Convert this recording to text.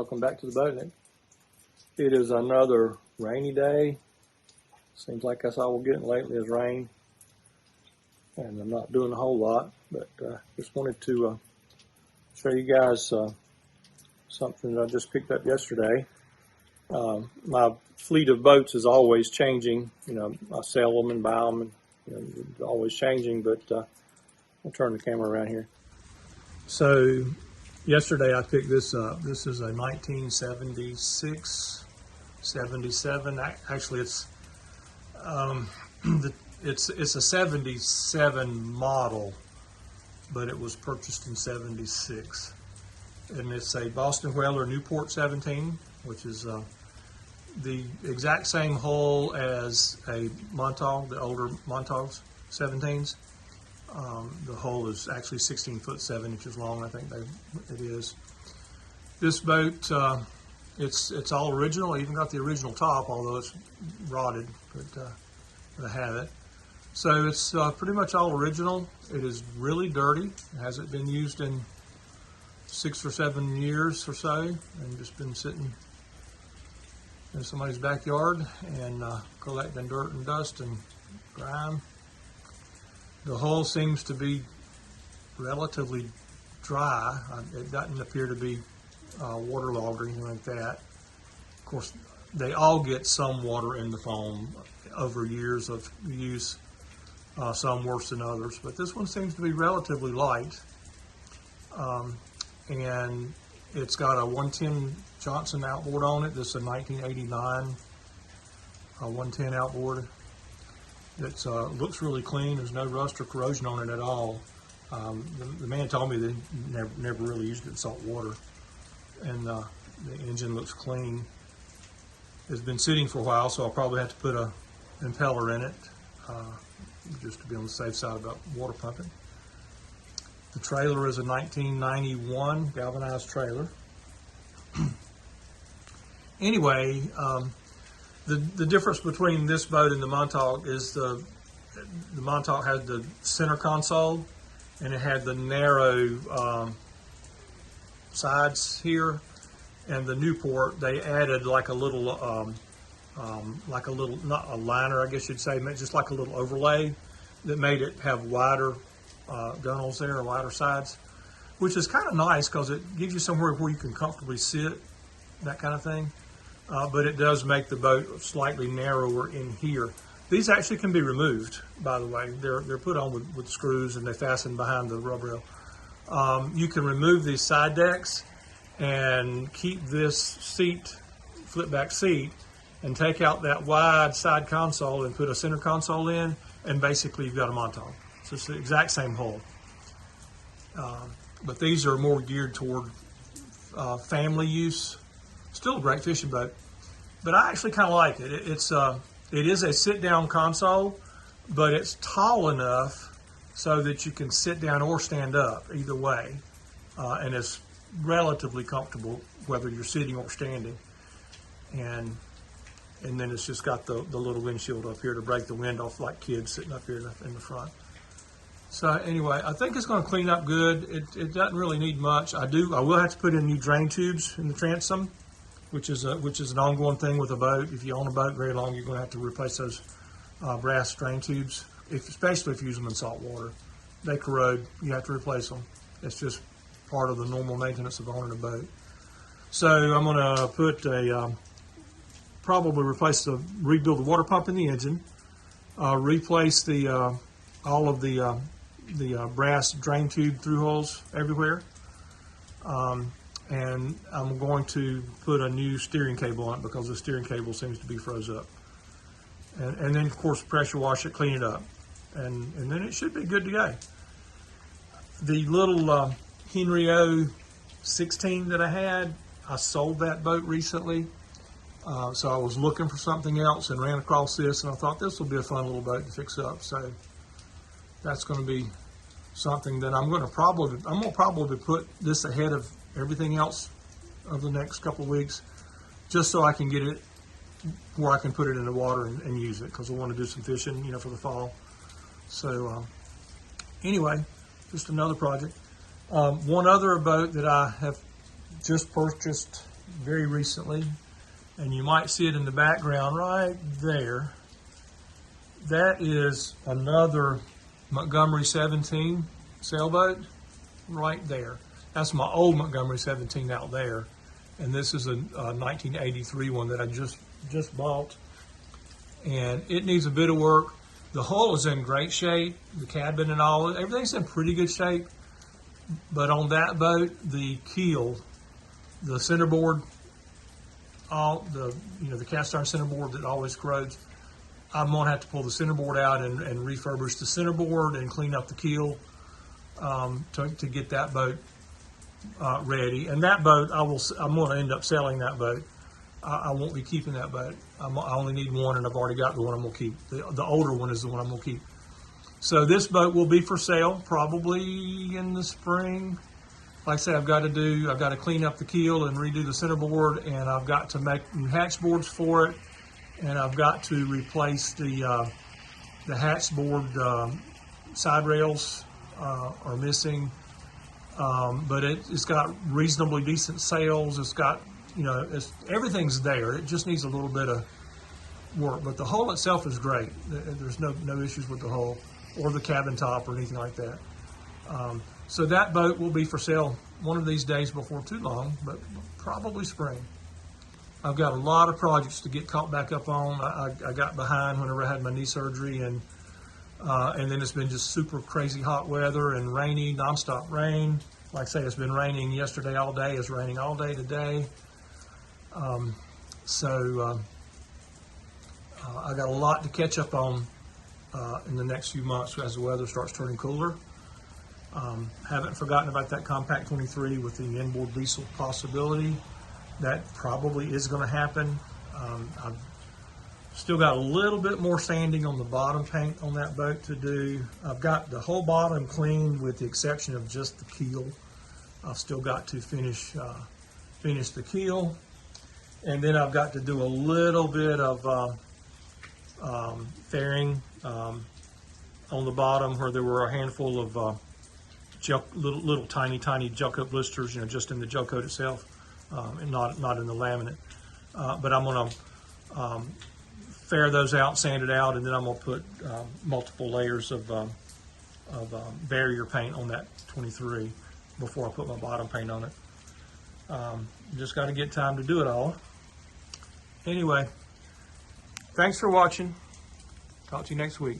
Welcome back to the boat. It is another rainy day. Seems like that's all we're getting lately is rain. And I'm not doing a whole lot, but just wanted to show you guys something that I just picked up yesterday. My fleet of boats is always changing. You know, I sell them and buy them, and it's always changing, but I'll turn the camera around here. So yesterday I picked this up. This is a 1976, 77. Actually, it's it's a 77 model, but it was purchased in 76. And it's a Boston Whaler NewPort 17, which is the exact same hull as a Montauk, the older Montauk's 17s. The hull is actually 16 foot 7 inches long, I think it is. This boat, it's all original. I even got the original top, although it's rotted, but I have it. So it's pretty much all original. It is really dirty. It hasn't been used in 6 or 7 years or so, and just been sitting in somebody's backyard and collecting dirt and dust and grime. The hull seems to be relatively dry. It doesn't appear to be waterlogged or anything like that. Of course, they all get some water in the foam over years of use, some worse than others, but this one seems to be relatively light. And it's got a 110 Johnson outboard on it. This is a 1989 110 outboard. It looks really clean. There's no rust or corrosion on it at all. The man told me they never really used it in salt water, and the engine looks clean. It's been sitting for a while, so I'll probably have to put a impeller in it just to be on the safe side about water pumping. The trailer is a 1991 galvanized trailer. Anyway, the difference between this boat and the Montauk is the Montauk had the center console, and it had the narrow sides here, and the NewPort, they added like a little not a liner, I guess you'd say, just like a little overlay that made it have wider gunnels there, or wider sides, which is kind of nice because it gives you somewhere where you can comfortably sit, that kind of thing. But it does make the boat slightly narrower in here. These actually can be removed, by the way. They're put on with screws, and they fasten behind the rub rail. You can remove these side decks and keep this seat, flip back seat, and take out that wide side console and put a center console in, and basically you've got a Montauk. So it's the exact same hull. But these are more geared toward family use. Still a great fishing boat, but I actually kind of like it. It is a sit-down console, but it's tall enough so that you can sit down or stand up either way, and it's relatively comfortable whether you're sitting or standing. And then it's just got the little windshield up here to break the wind off, like kids sitting up here in the front. So anyway, I think it's going to clean up good. It doesn't really need much. I will have to put in new drain tubes in the transom, which is an ongoing thing with a boat. If you own a boat very long, you're going to have to replace those brass drain tubes, especially if you use them in salt water. They corrode. You have to replace them. It's just part of the normal maintenance of owning a boat. So I'm going to put probably rebuild the water pump in the engine, replace all of the brass drain tube through holes everywhere. And I'm going to put a new steering cable on it because the steering cable seems to be froze up. And then, of course, pressure wash it, clean it up. And then it should be good to go. The little Henry O 16 that I had, I sold that boat recently. So I was looking for something else and ran across this, and I thought this will be a fun little boat to fix up. So that's going to be something that I'm going to probably put this ahead of everything else of the next couple of weeks, just so I can get it where I can put it in the water and use it, because I want to do some fishing, for the fall. So anyway, just another project. One other boat that I have just purchased very recently, and you might see it in the background right there. That is another Montgomery 17 sailboat right there. That's my old Montgomery 17 out there, and this is a 1983 one that I just bought, and it needs a bit of work. The hull is in great shape, the cabin and all, everything's in pretty good shape, but on that boat, the keel, the centerboard, the cast iron centerboard that always corrodes, I'm gonna have to pull the centerboard out and refurbish the centerboard and clean up the keel to get that boat ready. And that boat, I'm gonna end up selling that boat. I won't be keeping that boat. I only need one, and I've already got the one I'm gonna keep. The older one is the one I'm gonna keep. So this boat will be for sale probably in the spring. Like I said, I've got to clean up the keel and redo the centerboard, and I've got to make new hatch boards for it, and I've got to replace the hatch board side rails are missing, but it's got reasonably decent sails. It's got, everything's there. It just needs a little bit of work, but the hull itself is great. There's no issues with the hull or the cabin top or anything like that. So that boat will be for sale one of these days before too long, but probably spring. I've got a lot of projects to get caught back up on. I got behind whenever I had my knee surgery, and then it's been just super crazy hot weather and rainy, nonstop rain. Like I say, it's been raining yesterday all day. It's raining all day today. I got a lot to catch up on in the next few months as the weather starts turning cooler. Haven't forgotten about that Com-Pac 23 with the inboard diesel possibility. That probably is going to happen. I've still got a little bit more sanding on the bottom paint on that boat to do. I've got the whole bottom cleaned with the exception of just the keel. I've still got to finish the keel, and then I've got to do a little bit of fairing on the bottom where there were a handful of little tiny gel coat blisters, just in the gel coat itself, and not in the laminate. But I'm going to fair those out, sand it out, and then I'm going to put multiple layers of barrier paint on that 23 before I put my bottom paint on it. Just got to get time to do it all. Anyway, thanks for watching. Talk to you next week.